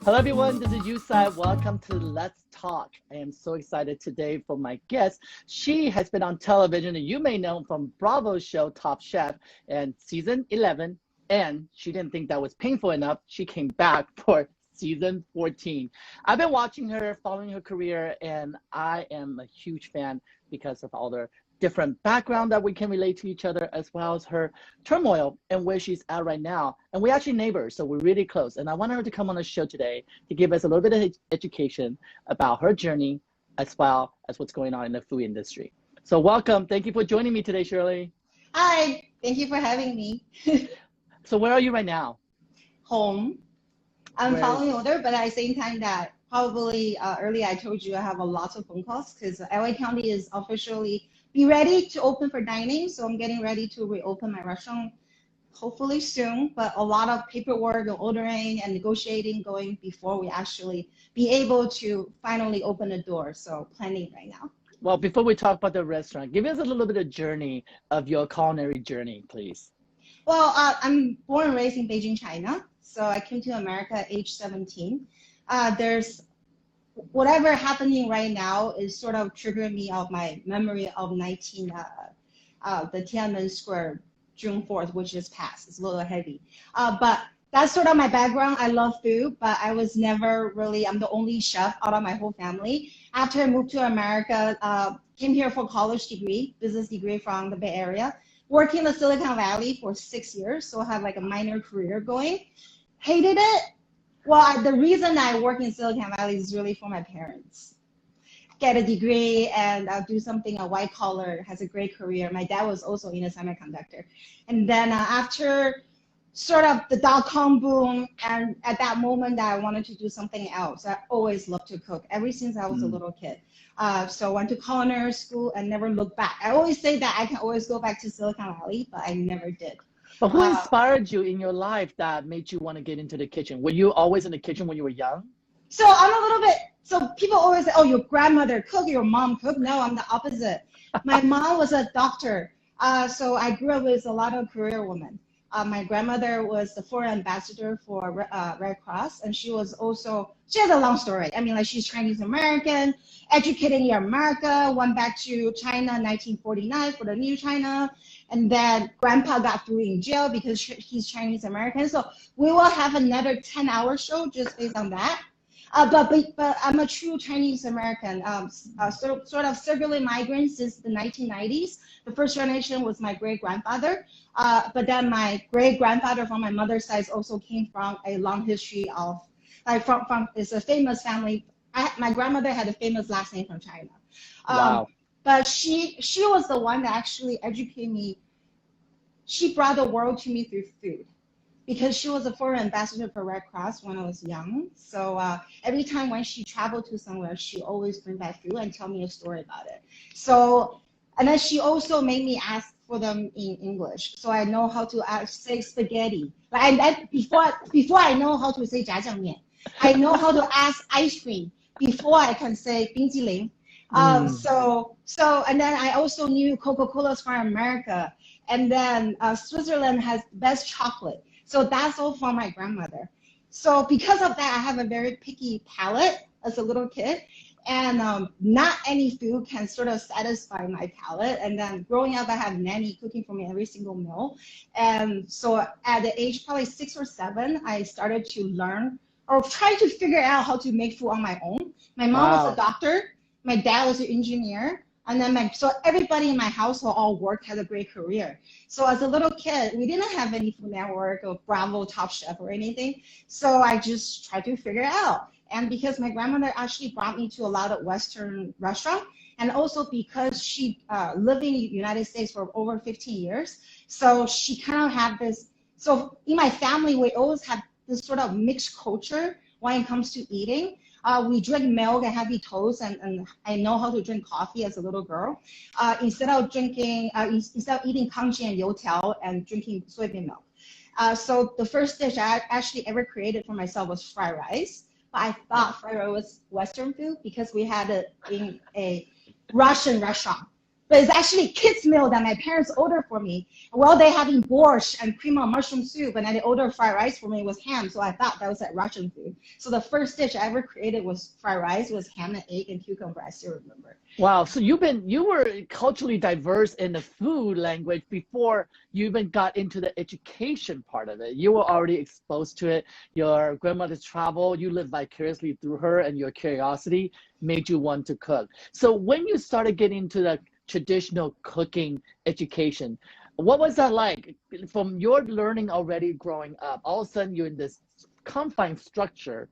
Hello everyone, this is Yu Tsai. Welcome to Let's Talk. I am so excited today for my guest. She has been on television and you may know from Bravo's show Top Chef and season 11. And she didn't think that was painful enough. She came back for season 14. I've been watching her, following her career, and I am a huge fan because of all the different background that we can relate to each other, as well as her turmoil and where she's at right now. And we're actually neighbors, so we're really close. And I want her to come on the show today to give us a little bit of education about her journey, as well as what's going on in the food industry. So welcome. Thank you for joining me today, Shirley. Hi, thank you for having me. So where are you right now? Home. I'm following order, but at the same time that probably earlier I told you I have a lot of phone calls because LA County is officially be ready to open for dining. So I'm getting ready to reopen my restaurant hopefully soon, but a lot of paperwork and ordering and negotiating going before we actually be able to finally open the door. So planning right now. Well, before we talk about the restaurant, give us a little bit of journey of your culinary journey, please. Well, I'm born and raised in Beijing, China. So I came to America at age 17. There's whatever happening right now is sort of triggering me of my memory of the Tiananmen Square, June 4th, which is past. It's a little heavy. But that's sort of my background. I love food, but I was never really, I'm the only chef out of my whole family. After I moved to America, came here for college degree, business degree from the Bay Area, working in the Silicon Valley for 6 years. So I had like a minor career going. Hated it. Well, the reason I work in Silicon Valley is really for my parents. Get a degree and do something, a white collar, has a great career. My dad was also in a semiconductor. And then after sort of the dot-com boom, and at that moment that I wanted to do something else. I always loved to cook, ever since I was a little kid. So I went to culinary school and never looked back. I always say that I can always go back to Silicon Valley, but I never did. But who inspired you in your life that made you want to get into the kitchen? Were you always in the kitchen when you were young? So I'm a little bit, so people always say, oh, your grandmother cooked, your mom cooked. No, I'm the opposite. My mom was a doctor. So I grew up with a lot of career women. My grandmother was the foreign ambassador for Red Cross, and she has a long story. I mean, like she's Chinese American, educated in America, went back to China in 1949 for the new China, and then grandpa got through in jail because he's Chinese American. So we will have another 10-hour show just based on that. But I'm a true Chinese American, sort of circular migrant since the 1990s. The first generation was my great grandfather, but then my great grandfather from my mother's side also came from a long history of, like from it's a famous family. My grandmother had a famous last name from China. Wow. But she was the one that actually educated me. She brought the world to me through food, because she was a foreign ambassador for Red Cross when I was young. So every time when she traveled to somewhere, she always bring back food and tell me a story about it. So, and then she also made me ask for them in English. So I know how to say spaghetti. Like before I know how to say 炸酱面, I know how to ask ice cream before I can say 冰激凌. So, and then I also knew Coca-Cola's from America. And then Switzerland has best chocolate. So that's all from my grandmother. So because of that, I have a very picky palate as a little kid, and not any food can sort of satisfy my palate. And then growing up, I had nanny cooking for me every single meal. And so at the age probably 6 or 7, I started to learn or try to figure out how to make food on my own. My mom was a doctor. My dad was an engineer. And then so everybody in my household all worked, had a great career. So as a little kid, we didn't have any Food Network or Bravo Top Chef or anything. So I just tried to figure it out. And because my grandmother actually brought me to a lot of Western restaurants, and also because she lived in the United States for over 15 years, so she kind of had this, so in my family, we always had this sort of mixed culture when it comes to eating. We drink milk and heavy toast, and I know how to drink coffee as a little girl. Instead of eating kangji and youtiao and drinking soybean milk. So the first dish I actually ever created for myself was fried rice. But I thought fried rice was Western food because we had it in a Russian restaurant. but it's actually kids' meal that my parents ordered for me. While they having borscht and cream of mushroom soup, and then they ordered fried rice for me, it was ham. So I thought that was like Russian food. So the first dish I ever created was fried rice, was ham and egg and cucumber. I still remember. Wow. So you were culturally diverse in the food language before you even got into the education part of it. You were already exposed to it. Your grandmother's travel, you lived vicariously through her, and your curiosity made you want to cook. So when you started getting into the traditional cooking education, what was that like? From your learning already growing up, all of a sudden you're in this confined structure.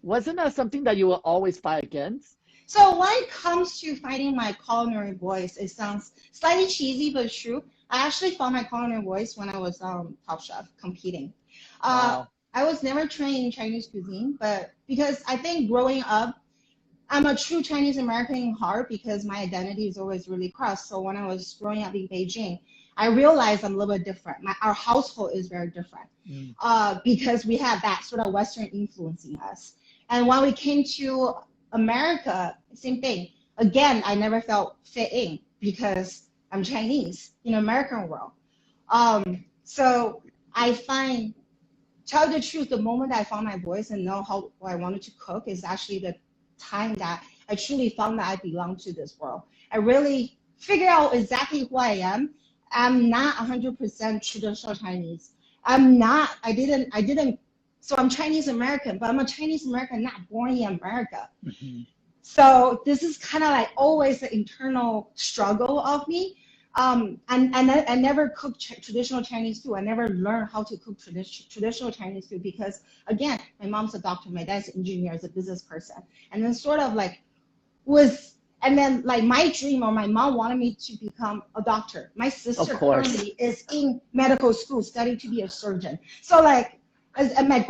Wasn't that something that you will always fight against? So when it comes to finding my culinary voice, it sounds slightly cheesy, but true. I actually found my culinary voice when I was Top Chef competing. Wow. I was never trained in Chinese cuisine, but because I think growing up, I'm a true Chinese American in heart because my identity is always really crossed. So when I was growing up in Beijing, I realized I'm a little bit different. Our household is very different because we have that sort of Western influence in us. And when we came to America, same thing. Again, I never felt fit in because I'm Chinese in the American world. So I find, tell the truth, the moment I found my voice and know how I wanted to cook is actually the time that I truly found that I belong to this world. I really figured out exactly who I am. I'm not 100% traditional Chinese. I didn't, so I'm Chinese American, but I'm a Chinese American not born in America. Mhm. So this is kind of like always the internal struggle of me. And I never cooked traditional Chinese food. I never learned how to cook traditional Chinese food because, again, my mom's a doctor, my dad's an engineer, is a business person. And then sort of like and then like my dream or my mom wanted me to become a doctor. My sister currently is in medical school studying to be a surgeon. So like, and my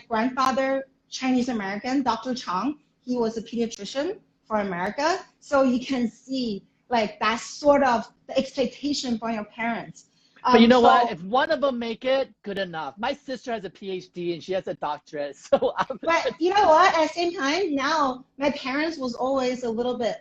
grandfather, Chinese American, Dr. Chung, he was a pediatrician for America. So you can see like that's sort of the expectation from your parents. But you know what? If one of them make it, good enough. My sister has a PhD and she has a doctorate. So but you know what? At the same time, now my parents was always a little bit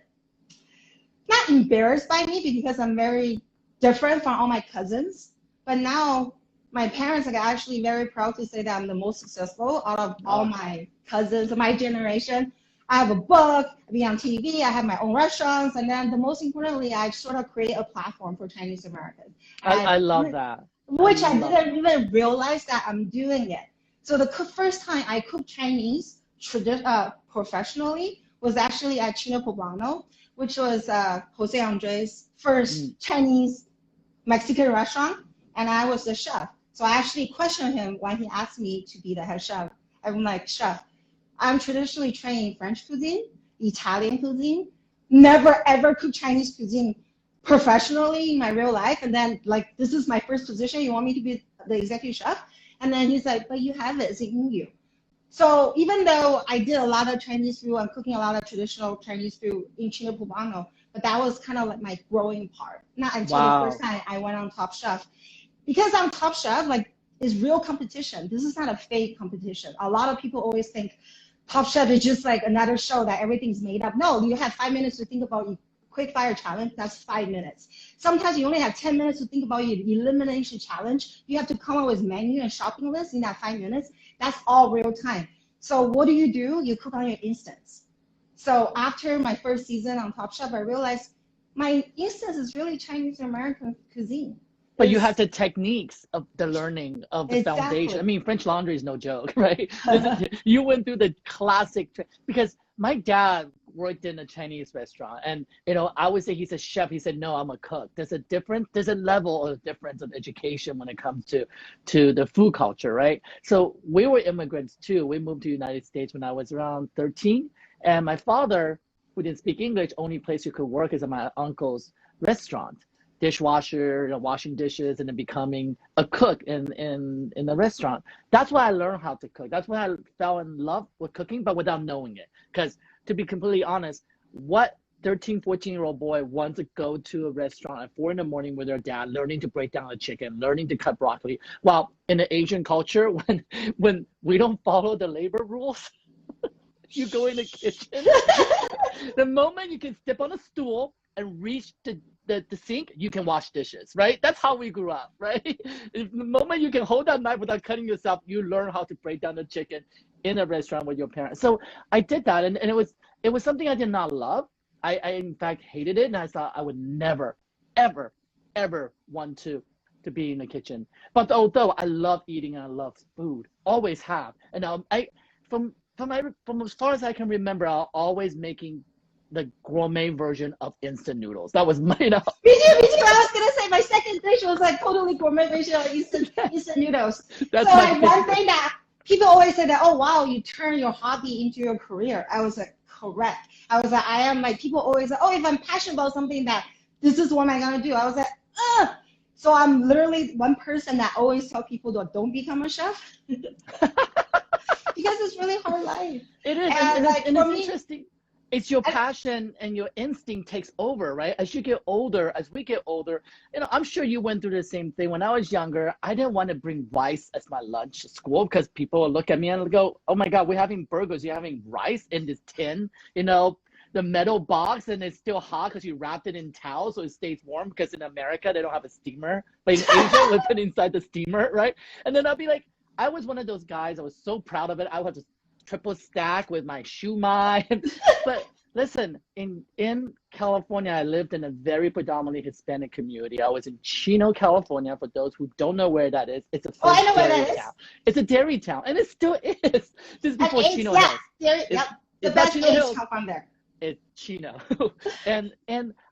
not embarrassed by me because I'm very different from all my cousins. But now my parents are actually very proud to say that I'm the most successful out of all my cousins of my generation. I have a book, I be on TV, I have my own restaurants, and then the most importantly, I sort of create a platform for Chinese Americans. I love that. Which I didn't even realize that I'm doing it. So the first time I cooked Chinese professionally was actually at Chino Poblano, which was Jose Andres' first Chinese Mexican restaurant, and I was the chef. So I actually questioned him when he asked me to be the head chef. I'm like, chef, I'm traditionally trained in French cuisine, Italian cuisine, never ever cooked Chinese cuisine professionally in my real life. And then like, this is my first position. You want me to be the executive chef? And then he's like, but you have it, it's in you. So even though I did a lot of Chinese food, I'm cooking a lot of traditional Chinese food in Chino Poblano, but that was kind of like my growing part. Not until the first time I went on Top Chef. Because I'm Top Chef, like, it's real competition. This is not a fake competition. A lot of people always think Top Chef is just like another show that everything's made up. No, you have 5 minutes to think about your quick fire challenge. That's 5 minutes. Sometimes you only have 10 minutes to think about your elimination challenge. You have to come up with menu and shopping list in that 5 minutes. That's all real time. So what do? You cook on your instance. So after my first season on Top Chef, I realized my instance is really Chinese American cuisine. But you have the techniques of the learning of the foundation. I mean, French Laundry is no joke, right? You went through the classic, because my dad worked in a Chinese restaurant, and I would say he's a chef. He said, no, I'm a cook. There's a level of difference of education when it comes to the food culture, right? So we were immigrants too. We moved to the United States when I was around 13, and my father, who didn't speak English, only place you could work is at my uncle's restaurant. Dishwasher, washing dishes, and then becoming a cook in the restaurant. That's why I learned how to cook. That's why I fell in love with cooking, but without knowing it. Because to be completely honest, what 13, 14-year-old boy wants to go to a restaurant at 4 in the morning with their dad, learning to break down a chicken, learning to cut broccoli? Well, in the Asian culture, when we don't follow the labor rules, you go in the kitchen. The moment you can step on a stool and reach the the sink, you can wash dishes, right? That's how we grew up, right? The moment you can hold that knife without cutting yourself, you learn how to break down the chicken in a restaurant with your parents. So I did that, and it was something I did not love. I in fact hated it, and I thought I would never, ever, ever want to be in the kitchen. But although I love eating and I love food, always have, and I from as far as I can remember, I'm always making the gourmet version of instant noodles. That was my, Me too. I was gonna say my second dish was like totally gourmet version of instant noodles. That's so my like one thing that people always say that, oh wow, you turn your hobby into your career. I was like, correct. I was like, I am like, people always like, oh, if I'm passionate about something, that this is what I'm gonna do. I was like, ugh. So I'm literally one person that always tell people that don't become a chef because it's really hard life. It is, and like, and for it's me, interesting. It's your passion and your instinct takes over, right? As you get older, as we get older, I'm sure you went through the same thing. When I was younger, I didn't want to bring rice as my lunch to school because people would look at me and go, oh my God, we're having burgers. You're having rice in this tin, the metal box, and it's still hot because you wrapped it in towel so it stays warm, because in America, they don't have a steamer. But in Asia, we put it inside the steamer, right? And then I'll be like, I was one of those guys. I was so proud of it. I would just triple stack with my shumai. But listen, in California, I lived in a very predominantly Hispanic community. I was in Chino, California. For those who don't know where that is, it's a I know where dairy that is. town. It's a dairy town, and it still is. This is before Chino yeah, Hills. yep. The It's best not Chino eggs Hills. come from there. It's Chino. and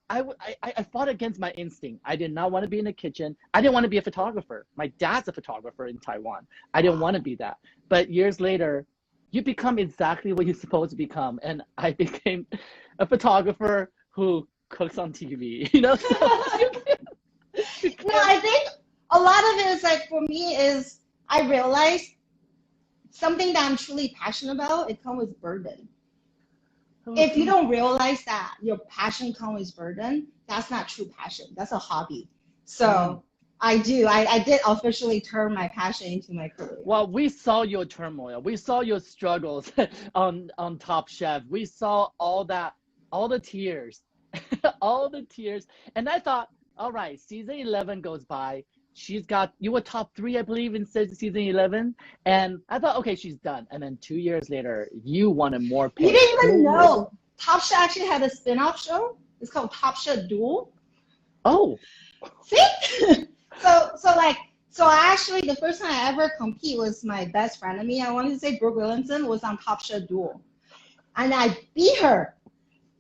I fought against my instinct. I did not want to be in the kitchen. I didn't want to be a photographer. My dad's a photographer in Taiwan. I didn't want to be that. But years later, you become exactly what you're supposed to become. And I became a photographer who cooks on TV. I think a lot of it is like, for me, is I realized something that I'm truly passionate about, it comes with burden. If you don't realize that your passion comes with burden, that's not true passion. That's a hobby. So I did officially turn my passion into my career. Well, we saw your turmoil. We saw your struggles on Top Chef. We saw all that, all the tears, all the tears. And I thought, all right, season 11 goes by. You were top 3, I believe, in season 11. And I thought, okay, she's done. And then 2 years later, you wanted more pay. You didn't even know. Top Chef actually had a spin-off show. It's called Chef Duel. Oh. See? So actually, the first time I ever compete was my best friend of me. I wanted to say Brooke Williamson was on Chef Duel. And I beat her.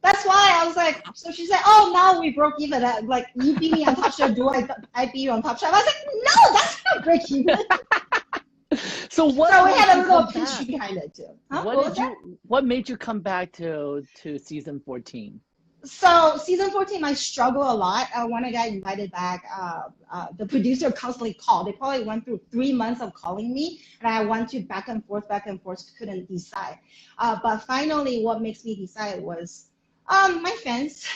That's why I was like, so she said, oh, now we broke even. Like, you beat me on Chef Duel, I beat you on Top Chef. I was like, no, that's not break even. So we had a little history behind it too. Huh? What made you come back to season 14? So season 14, I struggled a lot. When I got invited back, the producer constantly called. They probably went through 3 months of calling me, and I went to back and forth, couldn't decide. But finally, what makes me decide was my fans.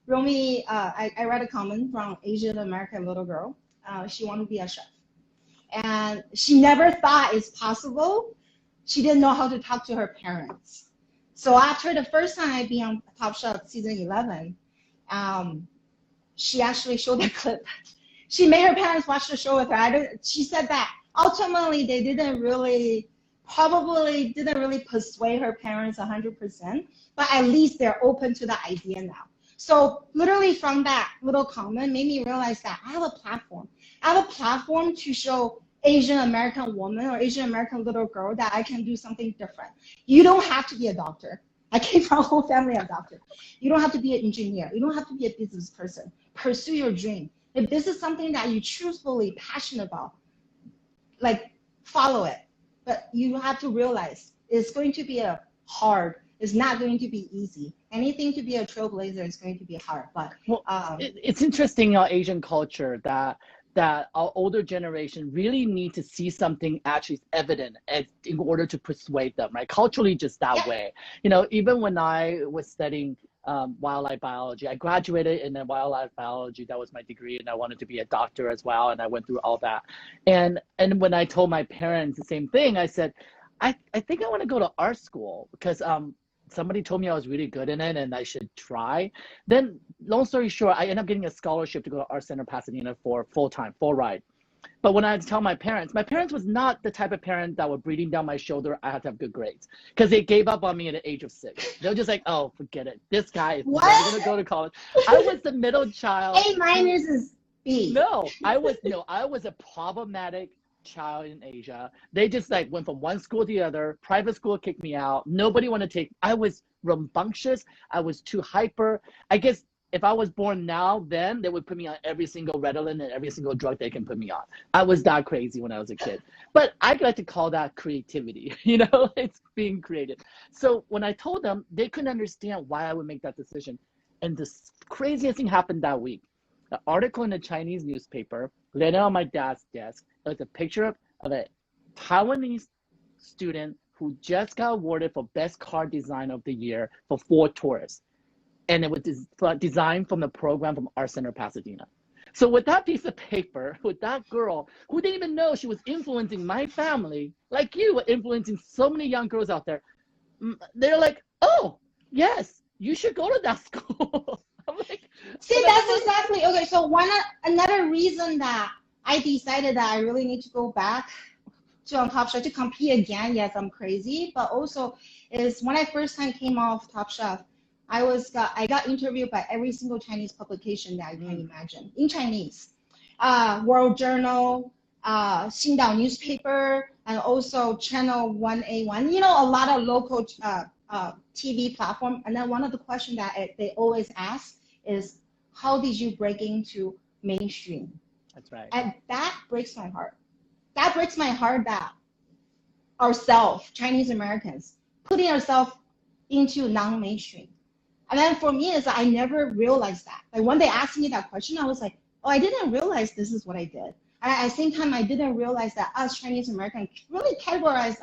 Romy, I read a comment from Asian American little girl. She wanted to be a chef. And she never thought it's possible. She didn't know how to talk to her parents. So after the first time I be on Top Chef season 11, she actually showed the clip. She made her parents watch the show with her. She said that ultimately they probably didn't really persuade her parents 100%, but at least they're open to the idea now. So literally from that little comment made me realize that I have a platform. I have a platform to show Asian American woman or Asian American little girl that I can do something different. You don't have to be a doctor. I came from a whole family of doctors. You don't have to be an engineer. You don't have to be a business person. Pursue your dream. If this is something that you truthfully passionate about, like follow it. But you have to realize it's going to be it's not going to be easy. Anything to be a trailblazer is going to be hard. But it's interesting in our Asian culture that our older generation really need to see something actually evident in order to persuade them, right? Culturally, just that way. Even when I was studying wildlife biology, I graduated in wildlife biology. That was my degree, and I wanted to be a doctor as well. And I went through all that. And when I told my parents the same thing, I said, I think I want to go to art school because somebody told me I was really good in it and I should try. Then, long story short, I ended up getting a scholarship to go to Art Center Pasadena for full-time, full ride. But when I tell my parents was not the type of parent that were breathing down my shoulder, I had to have good grades. Because they gave up on me at the age of 6. They were just like, oh, forget it. This guy is never going to go to college. I was the middle child. A- is B. No, I was a problematic child in Asia. They just like went from one school to the other. Private school kicked me out. Nobody wanted to take. I was rambunctious. I was too hyper. I guess if I was born now, then they would put me on every single Ritalin and every single drug they can put me on. I was that crazy when I was a kid. But I like to call that creativity. It's being creative. So when I told them, they couldn't understand why I would make that decision. And the craziest thing happened that week. The article in the Chinese newspaper landed on my dad's desk. It was a picture of a Taiwanese student who just got awarded for best car design of the year for Ford Taurus. And it was designed from the program from Art Center Pasadena. So with that piece of paper, with that girl who didn't even know she was influencing my family, like you were influencing so many young girls out there, they're like, oh, yes, you should go to that school. I'm like, see, that's exactly, okay, so another reason that I decided that I really need to go back to on Top Chef to compete again. Yes, I'm crazy, but also is when I first time came off Top Chef, I got interviewed by every single Chinese publication that I can imagine in Chinese, World Journal, Xingdao newspaper, and also Channel 1A1. A lot of local TV platform. And then one of the questions that they always ask is, how did you break into mainstream? That's right. And that breaks my heart. That breaks my heart that ourselves, Chinese Americans, putting ourselves into non-mainstream. And then for me, I never realized that. Like when they asked me that question, I was like, oh, I didn't realize this is what I did. And at the same time, I didn't realize that us Chinese Americans really categorize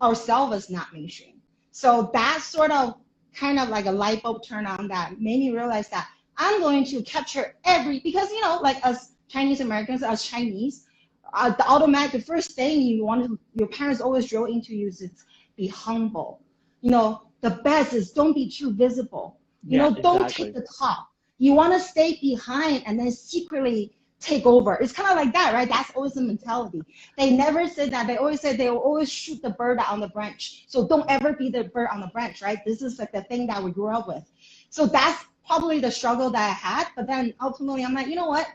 ourselves as not mainstream. So that sort of kind of like a light bulb turn on that made me realize that I'm going to capture because, like us Chinese Americans, us Chinese, the first thing your parents always drill into you is be humble. The best is don't be too visible. Don't take the top. You want to stay behind and then secretly take over. It's kind of like that, right? That's always the mentality. They never said that. They always said they will always shoot the bird on the branch. So don't ever be the bird on the branch, right? This is like the thing that we grew up with. So that's probably the struggle that I had. But then ultimately, I'm like, you know what?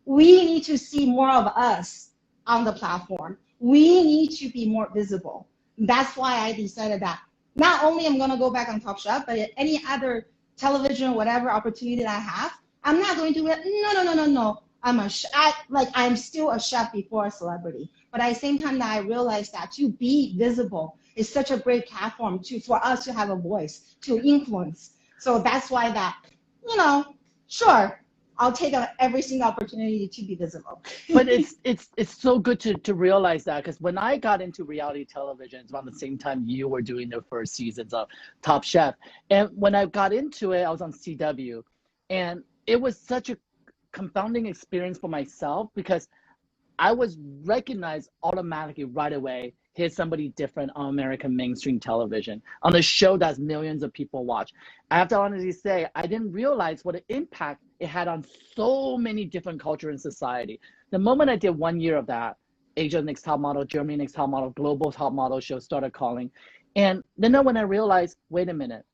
We need to see more of us on the platform. We need to be more visible. That's why I decided that not only I'm going to go back on Top Chef, but any other television, whatever opportunity that I have, I'm not going to no. I'm still a chef before a celebrity. But at the same time that I realized that to be visible is such a great platform for us to have a voice, to influence. So that's why that, sure, I'll take every single opportunity to be visible. But it's so good to realize that, because when I got into reality television, it's around the same time you were doing the first seasons of Top Chef. And when I got into it, I was on CW. And it was such a confounding experience for myself, because I was recognized automatically right away. Here's somebody different on American mainstream television, on a show that millions of people watch. I have to honestly say, I didn't realize what an impact it had on so many different cultures in society. The moment I did 1 year of that, Asia Next Top Model, Germany Next Top Model, Global Top Model show started calling. And then when I realized, wait a minute,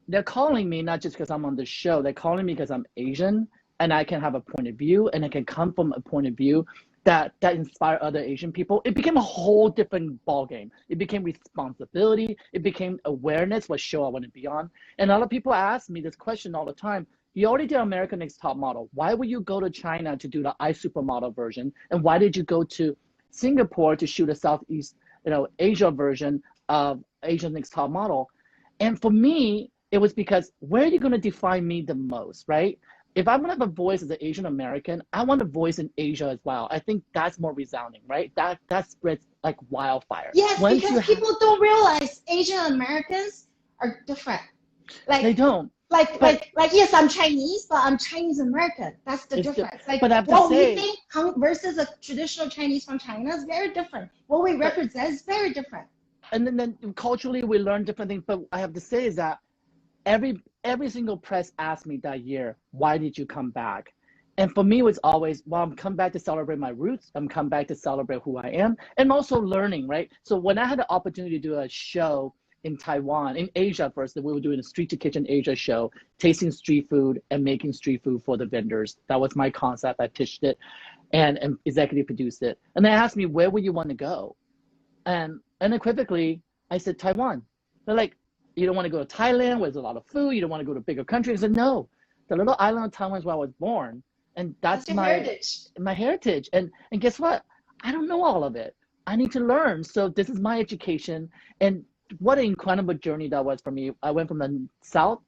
they're calling me not just because I'm on the show, they're calling me because I'm Asian and I can have a point of view and I can come from a point of view that inspire other Asian people. It became a whole different ballgame. It became responsibility. It became awareness, what show I want to be on. And a lot of people ask me this question all the time. You already did American Next Top Model. Why would you go to China to do the iSupermodel version? And why did you go to Singapore to shoot a Southeast, Asia version of Asian Next Top Model? And for me, it was because where are you going to define me the most, right? If I'm going to have a voice as an Asian American, I want a voice in Asia as well. I think that's more resounding, right? That spreads like wildfire. Yes, because people don't realize Asian Americans are different. They don't. Yes, I'm Chinese, but I'm Chinese American. That's the difference. But I have to say, we think versus a traditional Chinese from China is very different. What we represent is very different. and then culturally we learn different things. But I have to say is that every single press asked me that year, why did you come back? And for me, it was always, well, I'm come back to celebrate my roots. I'm come back to celebrate who I am, and also learning, right? So when I had the opportunity to do a show in Taiwan, in Asia first, that we were doing a Street to Kitchen Asia show, tasting street food and making street food for the vendors. That was my concept. I pitched it and executive produced it. And they asked me, where would you want to go? And unequivocally, I said, Taiwan. They're like, you don't want to go to Thailand where there's a lot of food. You don't want to go to bigger countries. I said, no, the little island of Taiwan is where I was born. And that's my heritage. And guess what? I don't know all of it. I need to learn. So this is my education. And what an incredible journey that was for me. I went from the south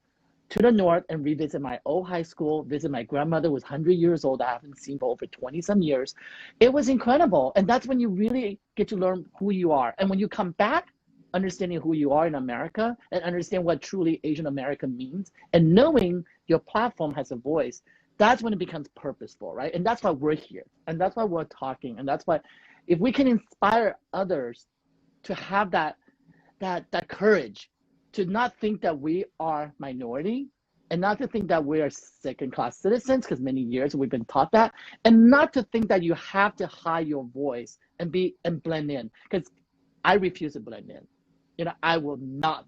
to the north and revisit my old high school, visit my grandmother who was 100 years old. I haven't seen for over 20 some years. It was incredible. And that's when you really get to learn who you are. And when you come back, understanding who you are in America and understand what truly Asian American means and knowing your platform has a voice, that's when it becomes purposeful, right? And that's why we're here. And that's why we're talking. And that's why if we can inspire others to have that courage to not think that we are minority and not to think that we are second-class citizens, because many years we've been taught that, and not to think that you have to hide your voice and blend in, because I refuse to blend in. You know, I will not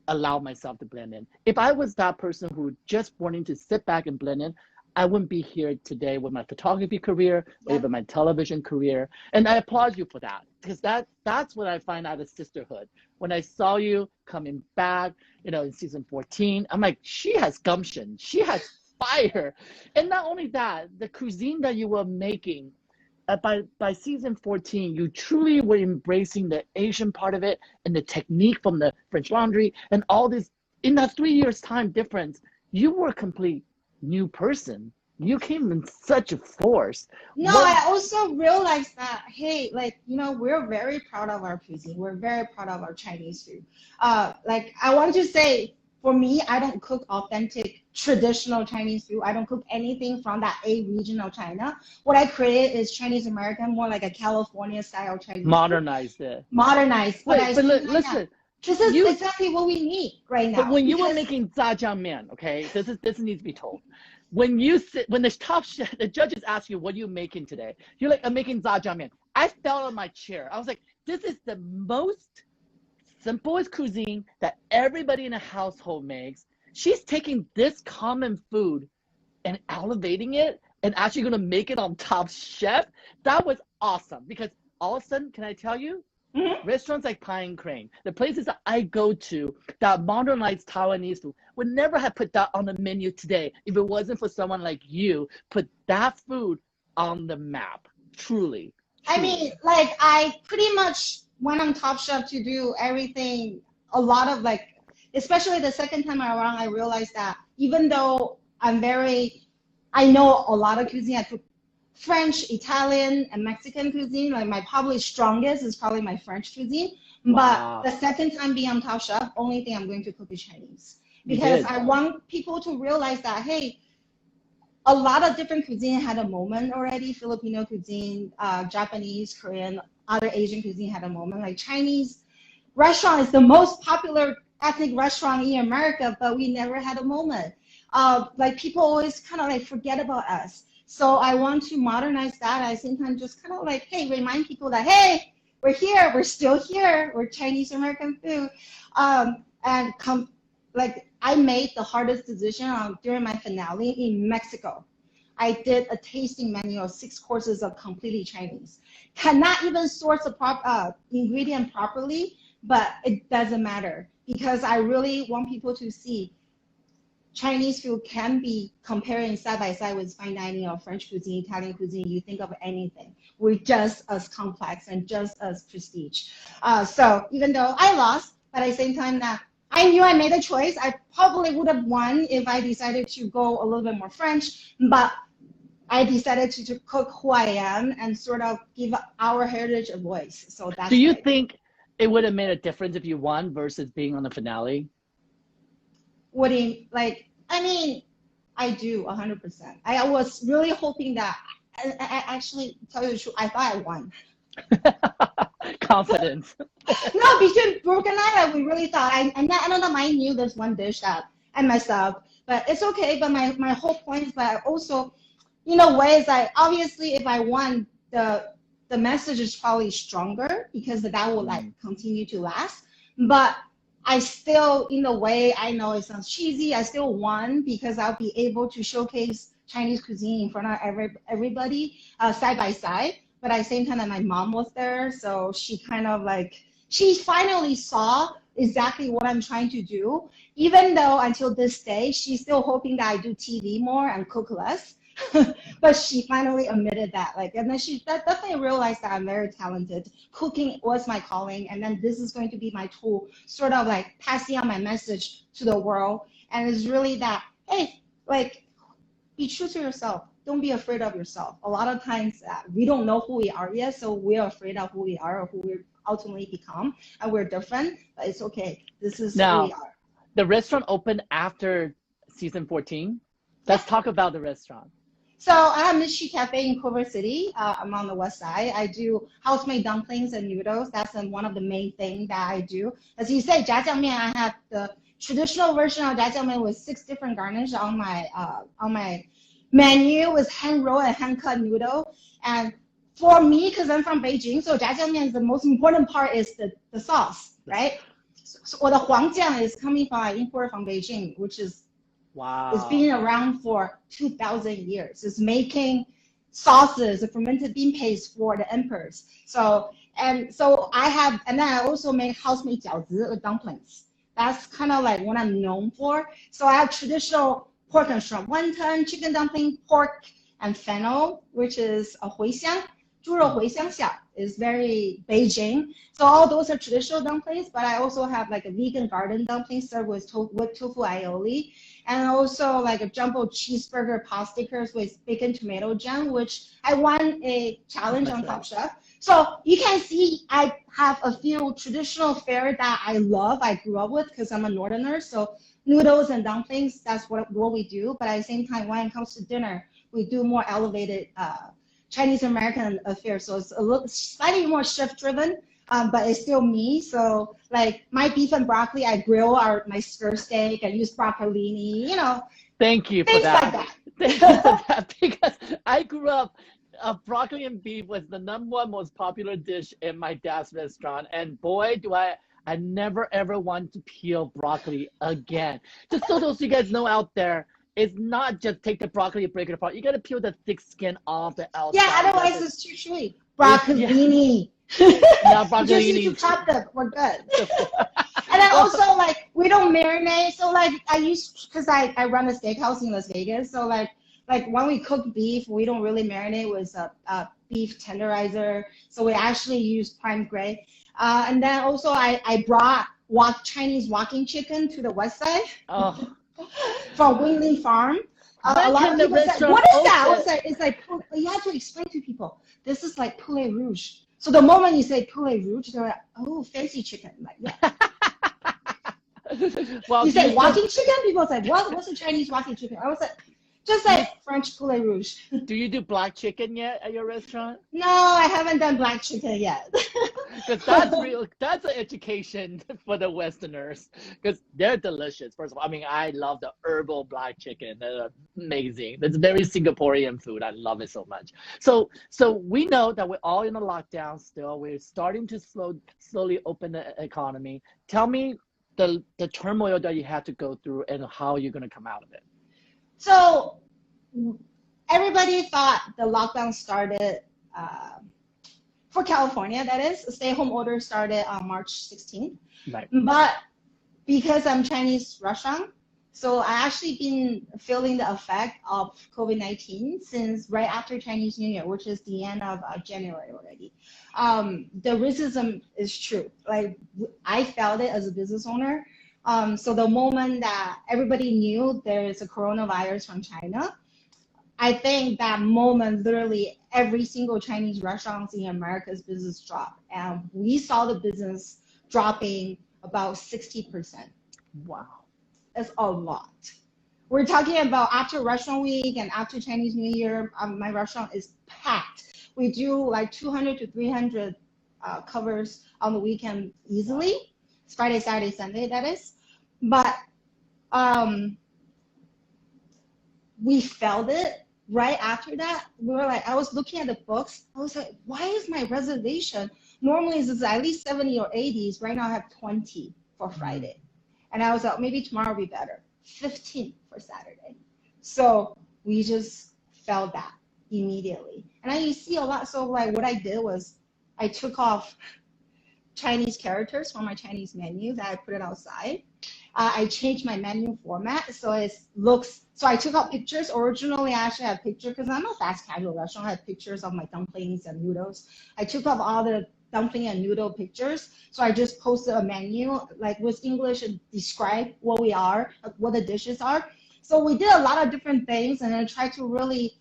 allow myself to blend in. If I was that person who just wanted to sit back and blend in, I wouldn't be here today with my photography career or even my television career. And I applaud you for that, because that's what I find out of sisterhood. When I saw you coming back, you know, in season 14, I'm like, she has gumption. She has fire. And not only that, the cuisine that you were making, by season 14, you truly were embracing the Asian part of it and the technique from the French Laundry and all this. In that 3 years time difference, you were a complete new person. You came in such a force. No, I also realized that, hey, like, you know, we're very proud of our cuisine. We're very proud of our Chinese food. Like, I want to say, for me, I don't cook authentic, traditional Chinese food. I don't cook anything from that A region of China. What I create is Chinese American, more like a California style Chinese modernized food. It. Modernized. But listen. This is exactly what we need right now. But when you were making jjajangmian, okay, this needs to be told. When the top chef, the judges ask you, what are you making today? You're like, I'm making jjajangmian. I fell on my chair. I was like, this is the most simplest cuisine that everybody in a household makes. She's taking this common food and elevating it and actually going to make it on Top Chef. That was awesome, because all of a sudden, can I tell you, restaurants like Pine Crane, the places that I go to that modernized Taiwanese food, would never have put that on the menu today if it wasn't for someone like you put that food on the map. Truly. I mean, like, I pretty much went on Top Chef to do everything. A lot of, like, especially the second time around, I realized that even though I know a lot of cuisine, I cook French, Italian, and Mexican cuisine. Like, my probably strongest is probably my French cuisine. Wow. But the second time being on Top Chef, only thing I'm going to cook is Chinese. Because I want people to realize that, hey, a lot of different cuisine had a moment already. Filipino cuisine, Japanese, Korean, other Asian cuisine had a moment. Like, Chinese restaurant is the most popular ethnic restaurant in America, but we never had a moment. Like, people always kind of like forget about us. So I want to modernize that. At the same time, just kind of like, hey, remind people that, hey, we're here, we're still here, we're Chinese American food. Like, I made the hardest decision during my finale in Mexico. I did a tasting menu of 6 courses of completely Chinese. Cannot even source the ingredient properly, but it doesn't matter, because I really want people to see Chinese food can be comparing side by side with fine dining or French cuisine, Italian cuisine. You think of anything, we're just as complex and just as prestige. So even though I lost, but at the same time that I knew I made a choice, I probably would have won if I decided to go a little bit more French, but I decided to cook who I am and sort of give our heritage a voice. So that's. Do you think it would have made a difference if you won versus being on the finale? What do you, like, I mean, I do 100%. I was really hoping that, I actually, tell you the truth, I thought I won. confidence. No, between Brooke and I, like, we really thought. I don't know. I knew there's one dish that I messed up, but it's okay. But my whole point is that also, ways like obviously if I won, the message is probably stronger because that will like continue to last. But I still, in a way, I know it sounds cheesy. I still won because I'll be able to showcase Chinese cuisine in front of everybody side by side. But at the same time, that my mom was there, so she kind of like she finally saw exactly what I'm trying to do. Even though until this day, she's still hoping that I do TV more and cook less. But she finally admitted that, like, and then she definitely realized that I'm very talented. Cooking was my calling, and then this is going to be my tool, sort of like passing on my message to the world. And it's really that, hey, like, be true to yourself. Don't be afraid of yourself. A lot of times we don't know who we are yet, so we're afraid of who we are or who we ultimately become, and we're different. But it's okay. This is who we are. The restaurant opened after season 14. Let's talk about the restaurant. So I have Mystery Cafe in Culver City. I'm on the west side. I do house-made dumplings and noodles. That's one of the main things that I do. As you say, jjajangmyeon, I have the traditional version of jjajangmyeon with 6 different garnishes on my menu with hand-rolled and hand-cut noodle. And for me, because I'm from Beijing, so jjajangmyeon, the most important part is the sauce, right? So the huangjiang is coming from import from Beijing, which is it's been around for 2,000 years. It's making sauces, fermented bean paste for the emperors. So I have, and then I also make house-made jiaozi, dumplings. That's kind of like what I'm known for. So I have traditional pork and shrimp wonton, chicken dumpling, pork and fennel, which is a huixiang. 猪肉茴香馅 is very Beijing. So all those are traditional dumplings, but I also have like a vegan garden dumpling served with tofu aioli, and also like a jumbo cheeseburger pot stickers with bacon tomato jam, which I won a challenge on Top Chef. So you can see I have a few traditional fare that I love, I grew up with because I'm a northerner. So noodles and dumplings, that's what we do. But at the same time, when it comes to dinner, we do more elevated Chinese American affair, so it's a little slightly more chef driven, but it's still me. So like my beef and broccoli, I grill my stir steak. I use broccolini, Thank you for that. Like that. Thank you for that, because I grew up. Broccoli and beef was the #1 most popular dish in my dad's restaurant, and boy, do I never ever want to peel broccoli again. Just so those you guys know out there. It's not just take the broccoli and break it apart. You got to peel the thick skin off the outside. Yeah, otherwise it's too chewy. Broccolini. Yeah, broccolini. Just need to chop them. We're good. And then also, like, we don't marinate. So, like, because I run a steakhouse in Las Vegas. So, like when we cook beef, we don't really marinate with a beef tenderizer. So we actually use prime gray. And then also I brought Chinese walking chicken to the west side. Oh. From Wingling Farm. A lot of people say, what is that? I was like, it's like, you have to explain to people. This is like poulet rouge. So the moment you say poulet rouge, they're like, oh, fancy chicken. Like, yeah. Well, you say walking chicken? People say, what's a Chinese walking chicken? I was like, just like French poulet rouge. Do you do black chicken yet at your restaurant? No, I haven't done black chicken yet. Because that's an education for the Westerners, because they're delicious. First of all, I mean, I love the herbal black chicken. They're amazing. It's very Singaporean food. I love it so much. So we know that we're all in a lockdown still. We're starting to slowly open the economy. Tell me the turmoil that you had to go through and how you're going to come out of it. So everybody thought the lockdown started for California, that is. A stay-home order started on March 16th. Right. But because I'm Chinese restaurant, so I actually been feeling the effect of COVID-19 since right after Chinese New Year, which is the end of January already. The racism is true. Like, I felt it as a business owner. So the moment that everybody knew there is a coronavirus from China, I think that moment, literally every single Chinese restaurants in America's business dropped. And we saw the business dropping about 60%. Wow. That's a lot. We're talking about after restaurant week and after Chinese New Year, my restaurant is packed. We do like 200 to 300 covers on the weekend easily. It's Friday, Saturday, Sunday, that is. But we felt it right after that. We were like, I was looking at the books. I was like, why is my reservation normally it's at least 70 or 80s? Right now I have 20 for Friday. And I was like, maybe tomorrow will be better. 15 for Saturday. So we just felt that immediately. And then you see a lot. So like what I did was I took off Chinese characters from my Chinese menu that I put it outside. I changed my menu format so it looks, so I took out pictures. Originally, I actually had pictures because I'm a fast casual restaurant. I had pictures of my dumplings and noodles. I took out all the dumpling and noodle pictures. So I just posted a menu like with English and describe what we are, what the dishes are. So we did a lot of different things and I tried to really,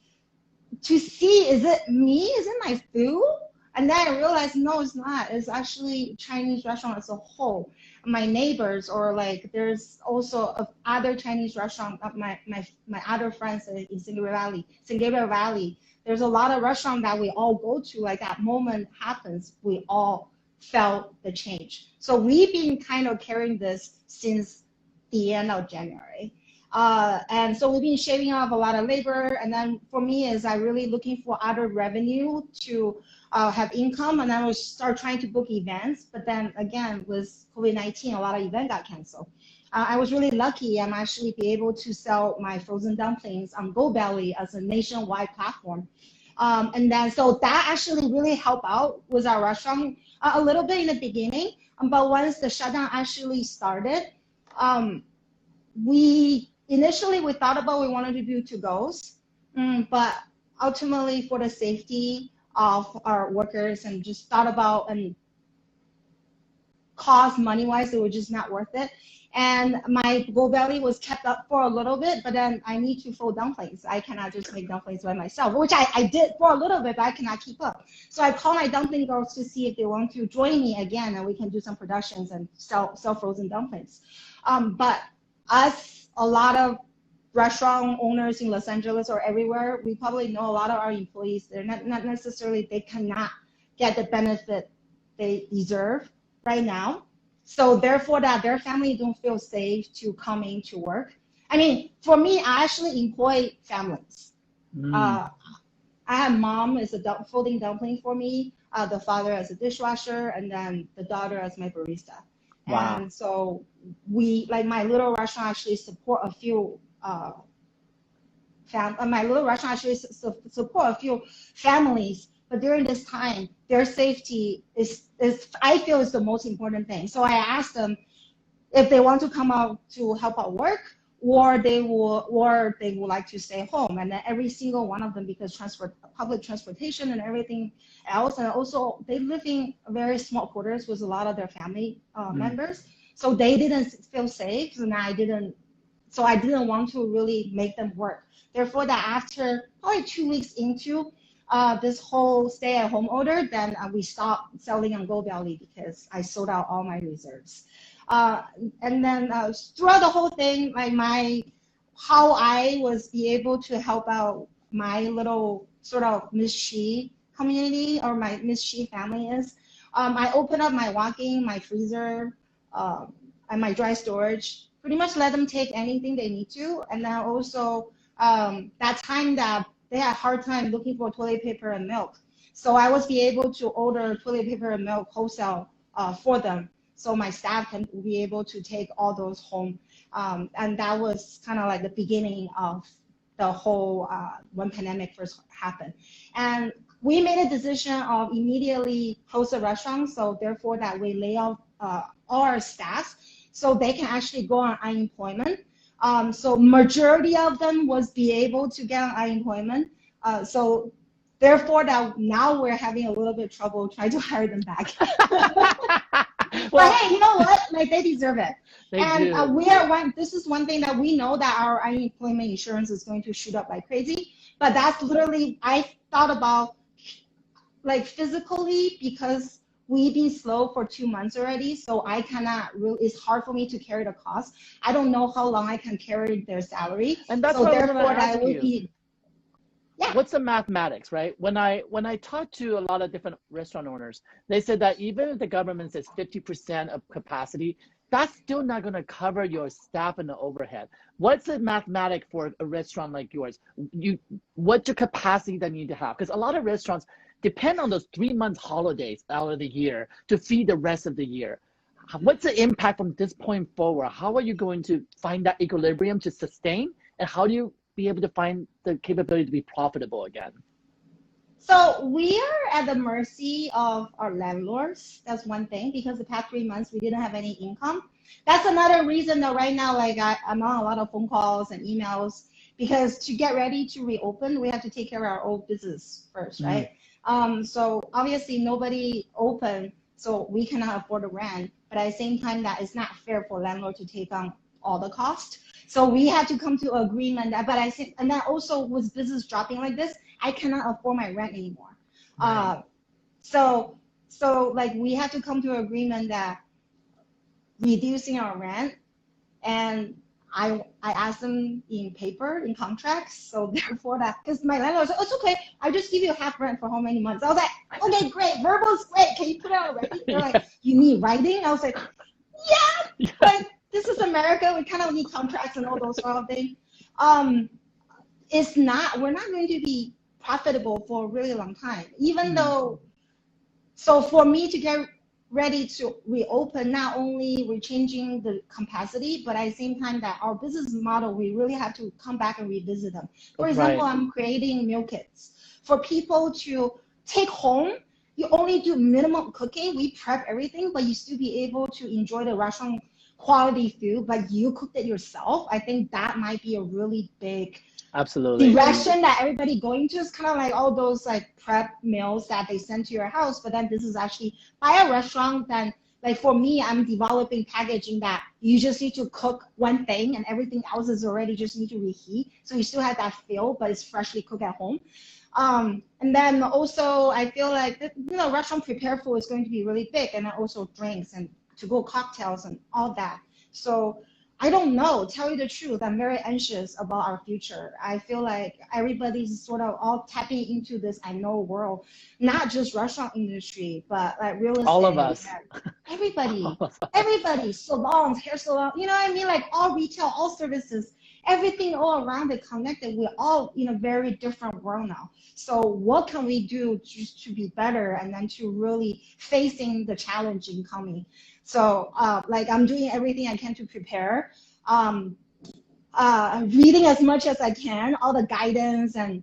to see, is it me? Is it my food? And then I realized, no, it's not. It's actually Chinese restaurant as a whole. My neighbors, or like there's also other Chinese restaurant. My other friends in San Gabriel Valley. There's a lot of restaurants that we all go to. Like that moment happens, we all felt the change. So we've been kind of carrying this since the end of January. And so we've been shaving off a lot of labor. And then for me is I really looking for other revenue to have income, and then we'll start trying to book events. But then again, with COVID-19, a lot of events got canceled. I was really lucky. I'm actually be able to sell my frozen dumplings on GoBelly as a nationwide platform. And then so that actually really helped out with our restaurant a little bit in the beginning. But once the shutdown actually started, we thought about we wanted to do to-goes, but ultimately for the safety of our workers and just thought about and cost money-wise, it was just not worth it. And my GoBelly was kept up for a little bit, but then I need to fold dumplings. I cannot just make dumplings by myself, which I did for a little bit, but I cannot keep up. So I called my dumpling girls to see if they want to join me again, and we can do some productions and sell frozen dumplings. But us, a lot of restaurant owners in Los Angeles or everywhere, we probably know a lot of our employees, they're not necessarily, they cannot get the benefit they deserve right now. So therefore that their family don't feel safe to come into work. I mean, for me, I actually employ families. I have mom as a folding dumpling for me, the father as a dishwasher, and then the daughter as my barista. Wow. And so we, like my little restaurant actually support a few support a few families, but during this time, their safety is I feel is the most important thing. So I asked them if they want to come out to help out work, or they would like to stay home. And then every single one of them, because public transportation and everything else, and also they live in very small quarters with a lot of their family members, so they didn't feel safe, and I didn't want to really make them work. Therefore, that after probably 2 weeks into this whole stay-at-home order, then we stopped selling on GoBelly because I sold out all my reserves. And then throughout the whole thing, like how I was be able to help out my little sort of Miss She community, or my Miss She family is, I opened up my walk-in, my freezer, and my dry storage. Pretty much let them take anything they need to. And then also that time that they had a hard time looking for toilet paper and milk. So I was be able to order toilet paper and milk wholesale for them. So my staff can be able to take all those home. And that was kind of like the beginning of the whole when pandemic first happened. And we made a decision of immediately close the restaurant. So therefore that we lay off all our staff, so they can actually go on unemployment. So majority of them was be able to get on unemployment. So therefore that now we're having a little bit of trouble trying to hire them back. Well, but hey, you know what? Like they deserve it. This is one thing that we know, that our unemployment insurance is going to shoot up like crazy. But that's literally, I thought about like physically, because we've been slow for 2 months already, so I cannot really, it's hard for me to carry the cost. I don't know how long I can carry their salary. And that's so what therefore I would be. Yeah. what's the mathematics, right? When I talk to a lot of different restaurant owners, they said that even if the government says 50% of capacity, that's still not going to cover your staff and the overhead. What's the mathematic for a restaurant like yours? What's your capacity that you need to have? Because a lot of restaurants depend on those 3 months holidays out of the year to feed the rest of the year. What's the impact from this point forward? How are you going to find that equilibrium to sustain? And how do you be able to find the capability to be profitable again? So we are at the mercy of our landlords. That's one thing, because the past 3 months we didn't have any income. That's another reason that right now, like I'm on a lot of phone calls and emails, because to get ready to reopen, we have to take care of our old business first, right? So obviously nobody open, so we cannot afford the rent. But at the same time, that it's not fair for landlord to take on all the cost. So we had to come to an agreement that, but I think, and then also with business dropping like this, I cannot afford my rent anymore. Right. So like we have to come to an agreement that reducing our rent, and I asked them in paper, in contracts. So therefore that, because my landlord said, oh, it's okay, I just give you half rent for how many months. I was like, okay, great, verbal's great. Can you put it out already? They're like, you need writing? I was like, yeah, but this is America. We kind of need contracts and all those sort of things. We're not going to be profitable for a really long time, even though, so for me to get ready to reopen, not only we're changing the capacity, but at the same time that our business model, we really have to come back and revisit them. For example, I'm creating meal kits for people to take home. You only do minimum cooking. We prep everything, but you still be able to enjoy the restaurant quality food, but you cooked it yourself. I think that might be a really big direction that everybody going to. Is kind of like all those like prep meals that they send to your house, but then this is actually by a restaurant. Then like for me, I'm developing packaging that you just need to cook one thing and everything else is already just need to reheat. So you still have that feel, but it's freshly cooked at home. And then also I feel like restaurant prepared food is going to be really big, and then also drinks and to go cocktails and all that. So I don't know, tell you the truth, I'm very anxious about our future. I feel like everybody's sort of all tapping into this I know world, not just restaurant industry, but like real estate. All of us. Everybody, salons, hair salon, you know what I mean? Like all retail, all services, everything all around it connected. We're all in a very different world now. So what can we do just to be better and then to really facing the challenge incoming? So like I'm doing everything I can to prepare, reading as much as I can, all the guidance and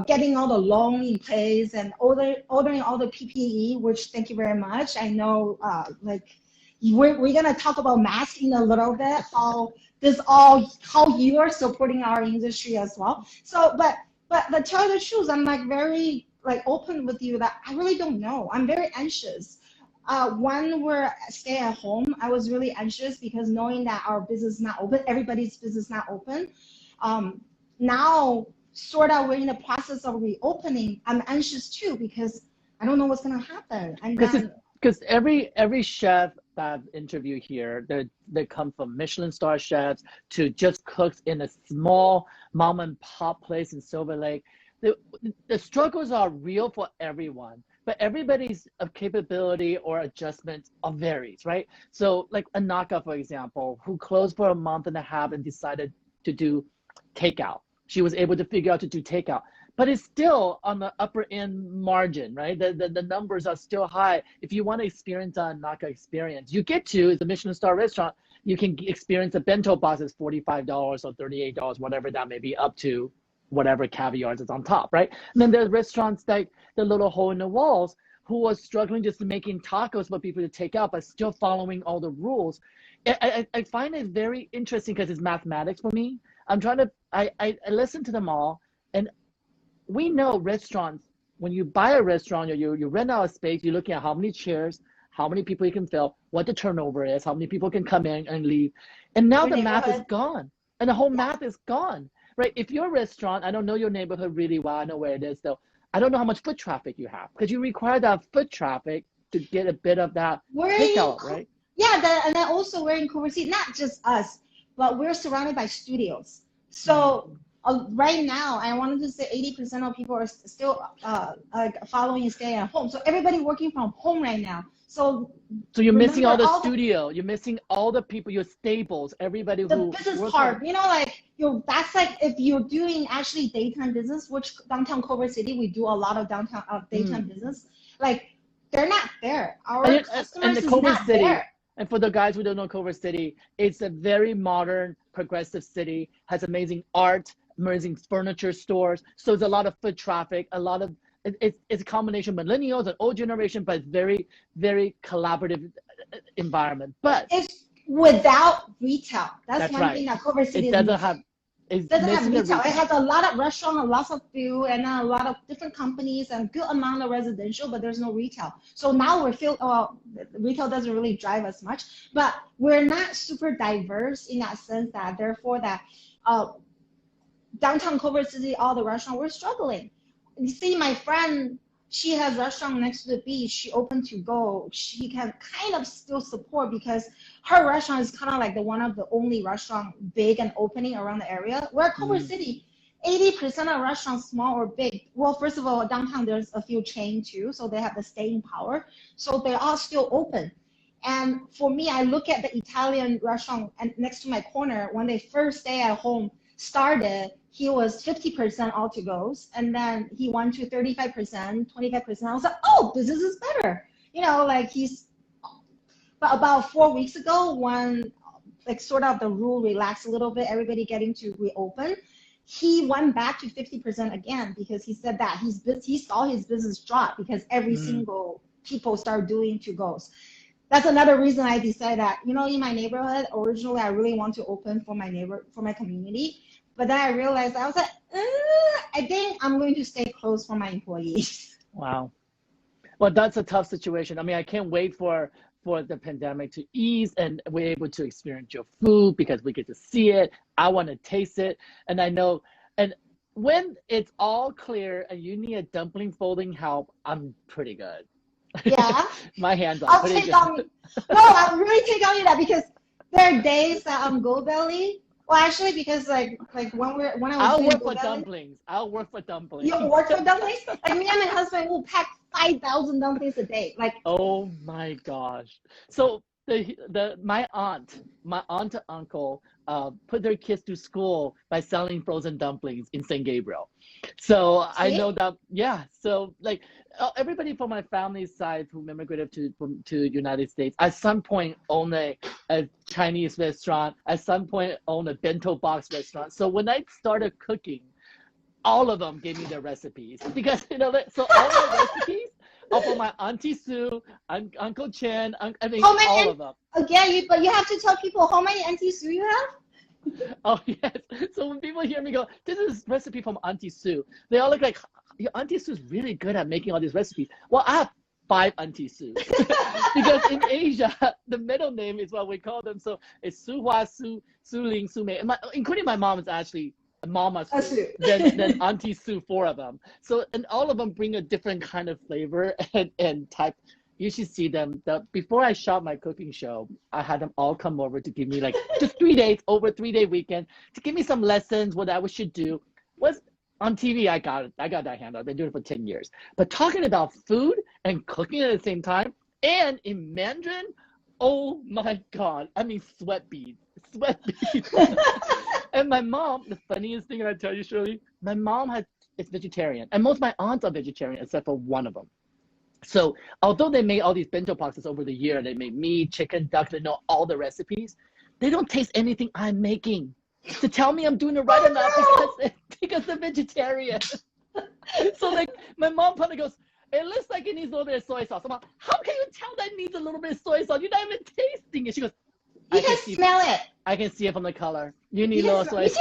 getting all the loan in place and ordering all the PPE, which thank you very much. I know like we're going to talk about masks in a little bit, how you are supporting our industry as well. So, but to tell you the truth, I'm like very like open with you that I really don't know. I'm very anxious. When we're stay at home, I was really anxious because knowing that our business is not open, everybody's business is not open. Now, sort of, we're in the process of reopening. I'm anxious too because I don't know what's going to happen. And because every chef that I've interviewed here, they come from Michelin star chefs to just cooks in a small mom and pop place in Silver Lake. The struggles are real for everyone, but everybody's capability or adjustment varies, right? So like Anaka, for example, who closed for a month and a half and decided to do takeout. She was able to figure out to do takeout, but it's still on the upper end margin, right? The numbers are still high. If you want to experience a Anaka experience, you get to, it's a Michelin star restaurant, you can experience a bento box is $45 or $38, whatever that may be, up to whatever caviar is on top, right? And then there's restaurants like the little hole in the walls who was struggling just making tacos for people to take out, but still following all the rules. I find it very interesting because it's mathematics for me. I'm trying to, I listen to them all, and we know restaurants, when you buy a restaurant or you rent out a space, you're looking at how many chairs, how many people you can fill, what the turnover is, how many people can come in and leave. And now the math is gone, and the whole math is gone. Right, if your restaurant, I don't know your neighborhood really well, I know where it is though, I don't know how much foot traffic you have, because you require that foot traffic to get a bit of that takeout, right? Yeah, and then also we're in Culver City, not just us, but we're surrounded by studios. So right now, I wanted to say 80% of people are still following stay at home. So everybody working from home right now. So you're missing all the all studio. You're missing all the people, your staples, everybody the who business work part, hard. you know, like that's like if you're doing actually daytime business, which downtown Culver City, we do a lot of downtown daytime business. Like they're not there. Our And customers the is Culver not City, there. and for the guys who don't know Culver City, it's a very modern, progressive city, has amazing art, amazing furniture stores. So there's a lot of foot traffic, a lot of, it's a combination of millennials and old generation, but it's very, very collaborative environment. But It's without retail. That's one right. thing that Culver City It is doesn't missing. have, it's Doesn't have missing the retail. It retail. has a lot of restaurants, and lots of food, and a lot of different companies, and good amount of residential, but there's no retail. So now we're feel retail doesn't really drive us much, but we're not super diverse in that sense that therefore that downtown Culver City, all the restaurants, we're struggling. You see, my friend, she has a restaurant next to the beach. She opened to go. She can kind of still support because her restaurant is kind of like the one of the only restaurant big and opening around the area. Where Culver City, 80% of restaurants, small or big. Well, first of all, downtown there's a few chain too, so they have the staying power. So they're all still open. And for me, I look at the Italian restaurant and next to my corner when they first stay at home started, he was 50% all to goes, and then he went to 35%, 25%. I was like, oh, business is better. You know, like but about 4 weeks ago, when like sort of the rule relaxed a little bit, everybody getting to reopen, he went back to 50% again because he said that he saw his business drop because every single people start doing to goes. That's another reason I decided that, you know, in my neighborhood, originally I really want to open for my community. But then I realized, I was like, I think I'm going to stay close for my employees. Wow. Well, that's a tough situation. I mean, I can't wait for the pandemic to ease and we're able to experience your food because we get to see it. I want to taste it. And I know, and when it's all clear and you need a dumpling folding help, I'm pretty good. Yeah. My hands are I'll pretty take good. on, no, I'll really take on you that because there are days that I'm go belly. Well, actually, because like when I was I'll doing work go for belly, dumplings. I'll work for dumplings. you work for dumplings? Like me and my husband will pack 5,000 dumplings a day. Like, Oh my gosh. So my aunt and uncle put their kids to school by selling frozen dumplings in St. Gabriel. So I see? know that, yeah. So like everybody from my family's side who immigrated to United States at some point own a Chinese restaurant, at some point own a bento box restaurant. So when I started cooking, all of them gave me their recipes because so all the recipes are from my Auntie Sue, Uncle Chen, I mean all of them. Again, but you have to tell people how many Auntie Sue you have. Oh yes. So when people hear me go, this is recipe from Auntie Sue, they all look like your Auntie Sue's really good at making all these recipes. Well, I have 5 Auntie Sues because in Asia the middle name is what we call them. So it's Su Hua, Su Ling, Su Mei, including my mom is actually Mama Sue, then Auntie Sue, 4 of them. So, and all of them bring a different kind of flavor and type. You should see them. Before I shot my cooking show, I had them all come over to give me like just 3 days, over 3-day weekend, to give me some lessons, what I should do. Was on TV, I got that handle. I've been doing it for 10 years. But talking about food and cooking at the same time, and in Mandarin, oh my God. I mean, sweat beads. And my mom, the funniest thing I tell you, Shirley, my mom is vegetarian. And most of my aunts are vegetarian, except for one of them. So although they made all these bento boxes over the year, they made meat, chicken, duck, they know all the recipes, they don't taste anything I'm making to tell me I'm doing it right or not because they're vegetarian. So like my mom probably goes, it looks like it needs a little bit of soy sauce. I'm like, how can you tell that it needs a little bit of soy sauce? You're not even tasting it. She goes, you can smell it. I can see it from the color. You need a little soy sauce.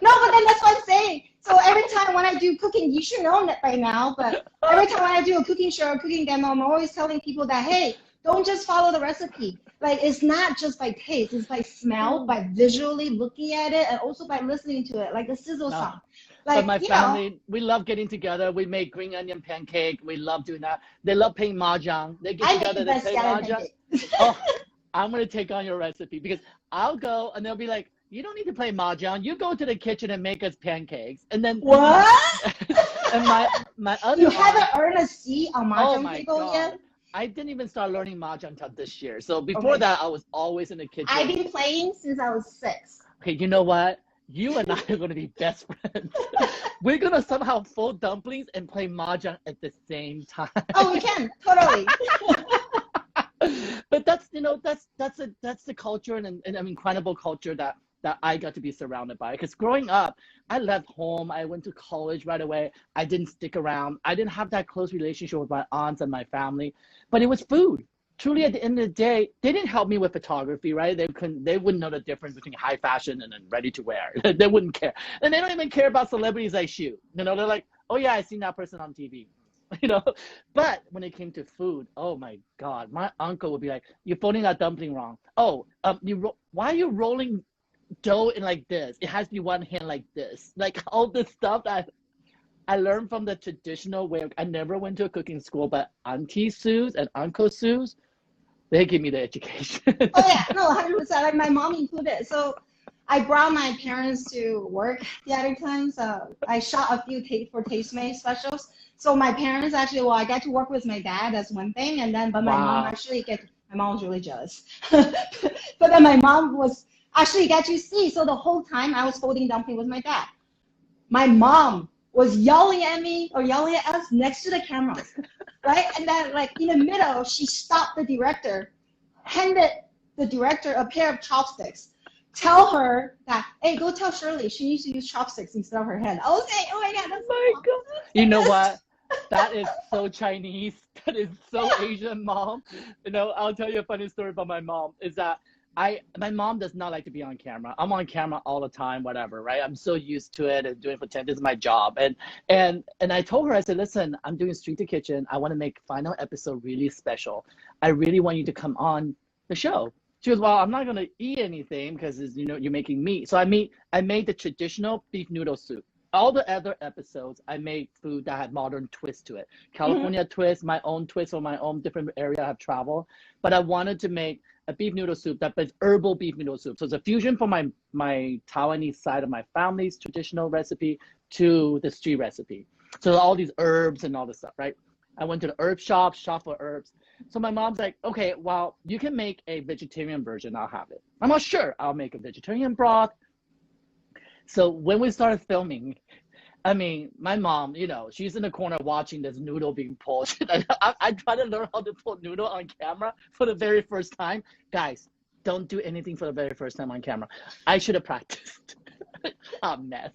No, but then that's what I'm saying. So every time when I do cooking, you should know that by now, but every time when I do a cooking show or cooking demo, I'm always telling people that, hey, don't just follow the recipe. Like, it's not just by taste, it's by smell, by visually looking at it, and also by listening to it, like the sizzle song. Like, but my family, we love getting together. We make green onion pancake. We love doing that. They love playing mahjong. They get together, they play mahjong. Oh, I'm going to take on your recipe because I'll go and they'll be like, you don't need to play mahjong. You go to the kitchen and make us pancakes. And then What? and my other You aunt, haven't earned a seat on oh mahjong my table God. yet? I didn't even start learning mahjong until this year. So Oh before my that, God. I was always in the I've kitchen. been playing since I was 6. Okay, you know what? You and I are going to be best friends. We're going to somehow fold dumplings and play mahjong at the same time. Oh, we can totally. But that's that's the culture and an incredible culture that I got to be surrounded by. Because growing up, I left home. I went to college right away. I didn't stick around. I didn't have that close relationship with my aunts and my family. But it was food. Truly, at the end of the day, they didn't help me with photography, right? They wouldn't know the difference between high fashion and then ready to wear. They wouldn't care, and they don't even care about celebrities I shoot. They're like, oh yeah, I seen that person on TV. you know. But when it came to food, oh my God, my uncle would be like, "You're folding that dumpling wrong. Oh, why are you rolling dough in like this? It has to be one hand like this." Like all this stuff that I learned from the traditional way. I never went to a cooking school, but Auntie Sue's and Uncle Sue's, they give me the education. Oh yeah, no, 100%. Like my mom included. So I brought my parents to work the other times. I shot a few for Tastemade specials. So my parents actually, well, I got to work with my dad. That's one thing, and then but my mom Wow. actually my mom was really jealous. But then my mom was actually got to see. So the whole time I was folding dumpling with my dad. My mom was yelling at me or yelling at us next to the cameras, right? And then like in the middle, she stopped the director, handed the director a pair of chopsticks. Tell her that, hey, go tell Shirley she needs to use chopsticks instead of her hand. I was like, oh my God, that's My so God. You know what? That is so Chinese. That is so Asian, mom. I'll tell you a funny story about my mom. Is that my mom does not like to be on camera. I'm on camera all the time, whatever, right? I'm so used to it and doing it for 10. This is my job. And I told her, I said, listen, I'm doing Street to Kitchen. I want to make final episode really special. I really want you to come on the show. She goes, well, I'm not gonna eat anything because you're making meat. So I made the traditional beef noodle soup. All the other episodes, I made food that had modern twist to it. Mhm. California twist, my own twist or my own different area I've traveled. But I wanted to make a beef noodle soup that's herbal beef noodle soup. So it's a fusion from my Taiwanese side of my family's traditional recipe to the street recipe. So all these herbs and all this stuff, right? I went to the herb shop for herbs. So my mom's like, okay, well, you can make a vegetarian version. I'll have it. I'm like, sure, I'll make a vegetarian broth. So when we started filming, I mean, my mom, she's in the corner watching this noodle being pulled. I try to learn how to pull noodle on camera for the very first time. Guys, don't do anything for the very first time on camera. I should have practiced. A mess.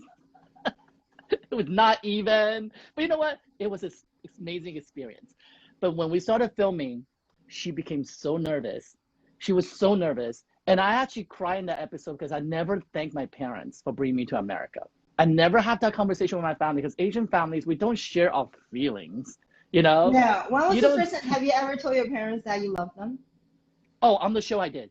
It was not even. But you know what? It was an amazing experience. But when we started filming, she became so nervous. She was so nervous. And I actually cried in that episode because I never thanked my parents for bringing me to America. I never have that conversation with my family because Asian families, we don't share our feelings, you know? Yeah. When was You the don't, first time, have you ever told your parents that you love them? oh, on the show I did.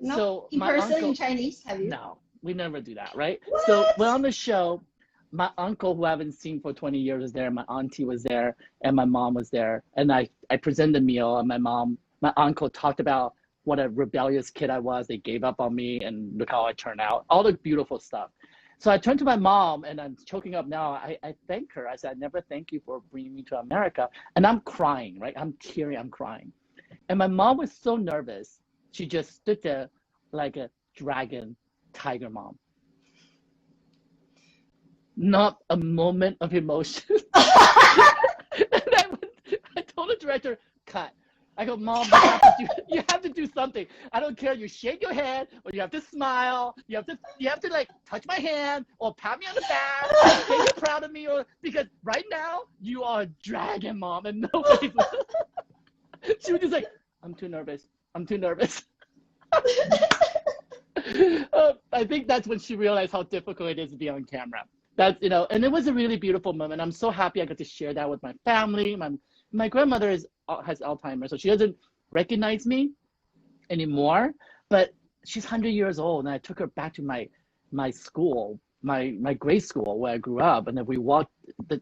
No? So In my person, uncle, in Chinese, have you? no, we never do that, right? So What? when on the show, my uncle, who I haven't seen for 20 years, was there. My auntie was there, and my mom was there. And I presented the meal, and my uncle talked about what a rebellious kid I was. They gave up on me, and look how I turned out. All the beautiful stuff. So I turned to my mom, and I'm choking up now. I thank her. I said, I never thank you for bringing me to America. And I'm crying, right? I'm teary, I'm crying. And my mom was so nervous. She just stood there like a dragon, tiger mom. Not a moment of emotion. And I told the director, cut. I go, Mom, you have to do something. I don't care. You shake your head, or you have to smile. You have to like touch my hand, or pat me on the back, say you're proud of me, or because right now you are a dragon, Mom, and nobody's. She was just like, I'm too nervous. I'm too nervous. I think that's when she realized how difficult it is to be on camera. And it was a really beautiful moment. I'm so happy I got to share that with my family. My grandmother has Alzheimer's, so she doesn't recognize me anymore. But she's 100 years old, and I took her back to my school, my grade school where I grew up, and then we walked the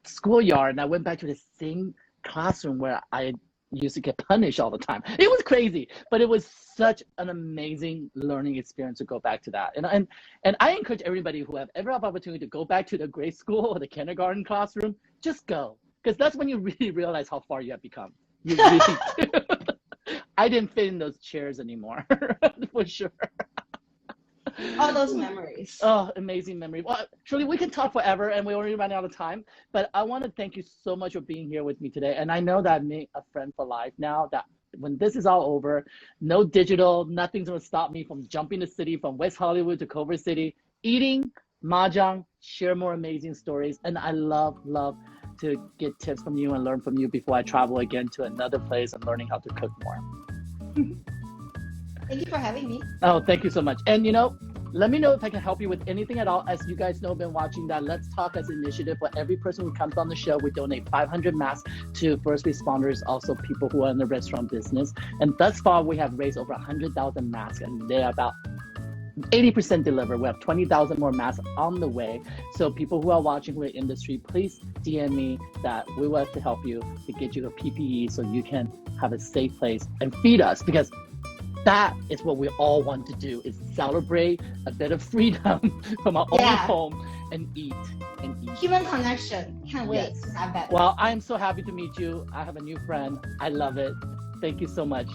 schoolyard, and I went back to the same classroom where I used to get punished all the time. It was crazy, but it was such an amazing learning experience to go back to that. And I encourage everybody who have ever have opportunity to go back to the grade school or the kindergarten classroom, just go, because that's when you really realize how far you have become. You really do. I didn't fit in those chairs anymore, for sure. All those memories. Oh, amazing memory. Well, Shirley, we can talk forever and we're already running out of time, but I want to thank you so much for being here with me today. And I know that I made a friend for life now, that when this is all over, no digital, nothing's going to stop me from jumping the city from West Hollywood to Culver City, eating, mahjong, share more amazing stories. And I love to get tips from you and learn from you before I travel again to another place and learning how to cook more. Thank you for having me. Oh, thank you so much. And let me know if I can help you with anything at all. As you guys know, been watching that Let's Talk as an initiative. For every person who comes on the show, we donate 500 masks to first responders, also people who are in the restaurant business. And thus far, we have raised over 100,000 masks, and they are about 80% delivered. We have 20,000 more masks on the way. So people who are watching who are in the industry, please DM me that we will have to help you to get you a PPE so you can have a safe place and feed us, because that is what we all want to do, is celebrate a bit of freedom from our own home and eat. Human connection. Can't wait Yes. to have that. Well, I am so happy to meet you. I have a new friend. I love it. Thank you so much.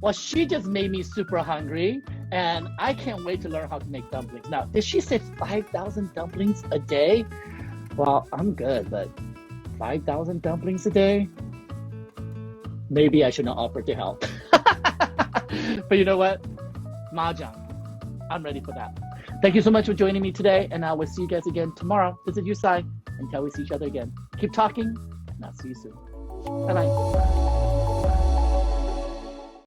Well, she just made me super hungry, and I can't wait to learn how to make dumplings. Now, did she say 5,000 dumplings a day? Well, I'm good, but 5,000 dumplings a day? Maybe I should not offer to help. But you know what? Mahjong. I'm ready for that. Thank you so much for joining me today, and I will see you guys again tomorrow. This is Yu Tsai. Until we see each other again. Keep talking, and I'll see you soon. Bye-bye.